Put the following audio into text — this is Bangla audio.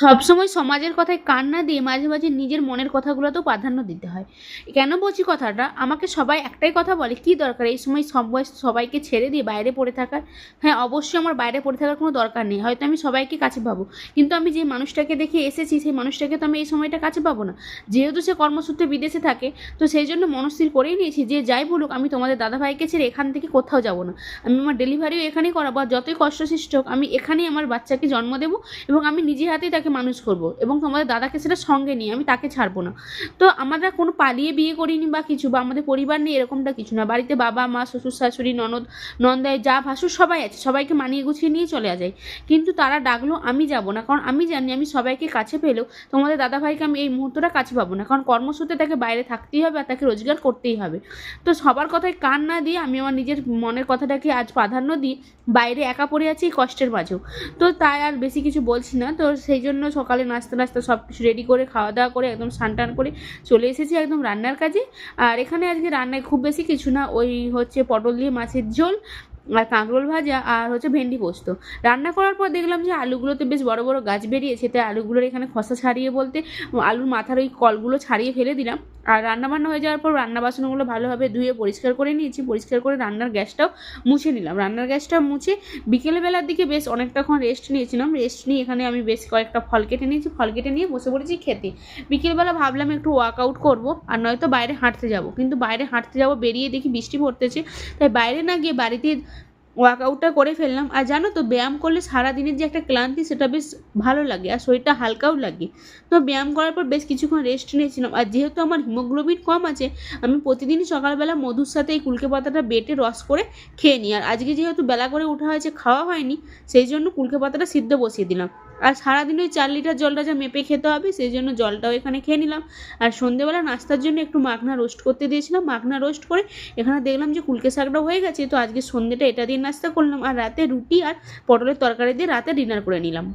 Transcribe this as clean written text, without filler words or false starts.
সবসময় সমাজের কথায় কান না দিয়ে মাঝে মাঝে নিজের মনের কথাগুলোতেও প্রাধান্য দিতে হয়। কেন বলছি কথাটা, আমাকে সবাই একটাই কথা বলে, কী দরকার এই সময় সবাইকে ছেড়ে দিয়ে বাইরে পড়ে থাকার। হ্যাঁ, অবশ্যই আমার বাইরে পড়ে থাকার কোনো দরকার নেই, হয়তো আমি সবাইকে কাছে পাবো, কিন্তু আমি যে মানুষটাকে দেখে এসেছি সেই মানুষটাকে তো আমি এই সময়টা কাছে পাবো না। যেহেতু সে কর্মসূত্রে বিদেশে থাকে, তো সেই জন্য মনস্থির করেই নিয়েছি যে যাই বলুক আমি তোমাদের দাদাভাইকে ছেড়ে এখান থেকে কোথাও যাব না। আমি আমার ডেলিভারিও এখানেই করাবো, আর যতই কষ্টসৃষ্ট হোক আমি এখানেই আমার বাচ্চাকে জন্ম দেবো এবং আমি নিজে হাতেই তাকে মানুষ করব, এবং তোমাদের দাদাকে সেটা সঙ্গে নিয়ে আমি তাকে ছাড়বো না। তো আমরা কোনো পালিয়ে বিয়ে করিনি বা কিছু, বা আমাদের পরিবার নেই এরকমটা কিছু না। বাড়িতে বাবা মা শ্বশুর শাশুড়ি ননদ নন্দাই যা ভাসুর সবাই আছে, সবাইকে মানিয়ে গুছিয়ে নিয়ে চলে যায়। কিন্তু তারা ডাকলো আমি যাব না, কারণ আমি জানি আমি সবাইকে কাছে পেলেও তোমাদের দাদাভাইকে আমি এই মুহূর্তটা কাছে পাবো না, কারণ কর্মসূত্রে তাকে বাইরে থাকতেই হবে আর তাকে রোজগার করতেই হবে। তো সবার কথায় কান না দিয়ে আমি আমার নিজের মনের কথাটাকে আজ প্রাধান্য দিই, বাইরে একা পড়ে আছি এই কষ্টের মাঝেও। তো তাই আর বেশি কিছু বলছি না। তো সেই জন্য সকালে নাস্তা সব কিছু রেডি করে খাওয়া দাওয়া করে একদম স্নান টান করে চলে এসেছি একদম রান্নার কাজে। আর এখানে আজকে রান্নায় খুব বেশি কিছু না, ওই হচ্ছে পটল দিয়ে মাছের ঝোল আর কাঁকরোল ভাজা আর হচ্ছে ভেন্ডি পোস্ত। রান্না করার পর দেখলাম যে আলুগুলোতে বেশ বড় বড় গাছ বেরিয়েছে, তাই আলুগুলোর এখানে খোসা ছাড়িয়ে বলতে আলুর মাথার ওই কলগুলো ছাড়িয়ে ফেলে দিলাম। আর রান্নাবান্না হয়ে যাওয়ার পর রান্না বাসনগুলো ভালোভাবে ধুয়ে পরিষ্কার করে নিয়েছি, পরিষ্কার করে রান্নার গ্যাসটাও মুছে নিলাম। রান্নার গ্যাসটা মুছে বিকেলবেলার দিকে বেশ অনেকটাক্ষণ রেস্ট নিয়েছিলাম। রেস্ট নিয়ে এখানে আমি বেশ কয়েকটা ফল কেটে নিয়েছি, ফল কেটে নিয়ে বসে পড়েছি খেতে। বিকেলবেলা ভাবলাম একটু ওয়ার্কআউট করবো আর নয়তো বাইরে হাঁটতে যাব, কিন্তু বাইরে হাঁটতে যাব বেরিয়ে দেখি বৃষ্টি পড়তেছে, তাই বাইরে না গিয়ে বাড়িতে ওয়ার্কআউটটা করে ফেললাম। আর জানো তো, ব্যায়াম করলে সারাদিনের যে একটা ক্লান্তি সেটা বেশ ভালো লাগে আর শরীরটা হালকাও লাগে। তো ব্যায়াম করার পর বেশ কিছুক্ষণ রেস্ট নিয়েছিলাম। আর যেহেতু আমার হিমোগ্লোবিন কম আছে, আমি প্রতিদিনই সকালবেলা মধুর সাথে এই কুলকে পাতাটা বেটে রস করে খেয়ে নিই। আর আজকে যেহেতু বেলা করে ওঠা হয়েছে, খাওয়া হয়নি, সেই জন্য কুলকে পাতাটা সিদ্ধ বসিয়ে দিলাম। আর সারাদিন ওই 4 লিটার জলটা যা মেপে খেতে হবে, সেই জন্য জলটাও এখানে খেয়ে নিলাম। আর সন্ধ্যেবেলা নাস্তার জন্য একটু মাখনা রোস্ট করতে দিয়েছিলাম, মাখনা রোস্ট করে এখানে দেখলাম যে কুলকে শাকটা হয়ে গেছে। তো আজকে সন্ধ্যেটা এটা দিয়ে নাস্তা করলাম, আর রাতে রুটি আর পটলের তরকারি দিয়ে রাতে ডিনার করে নিলাম।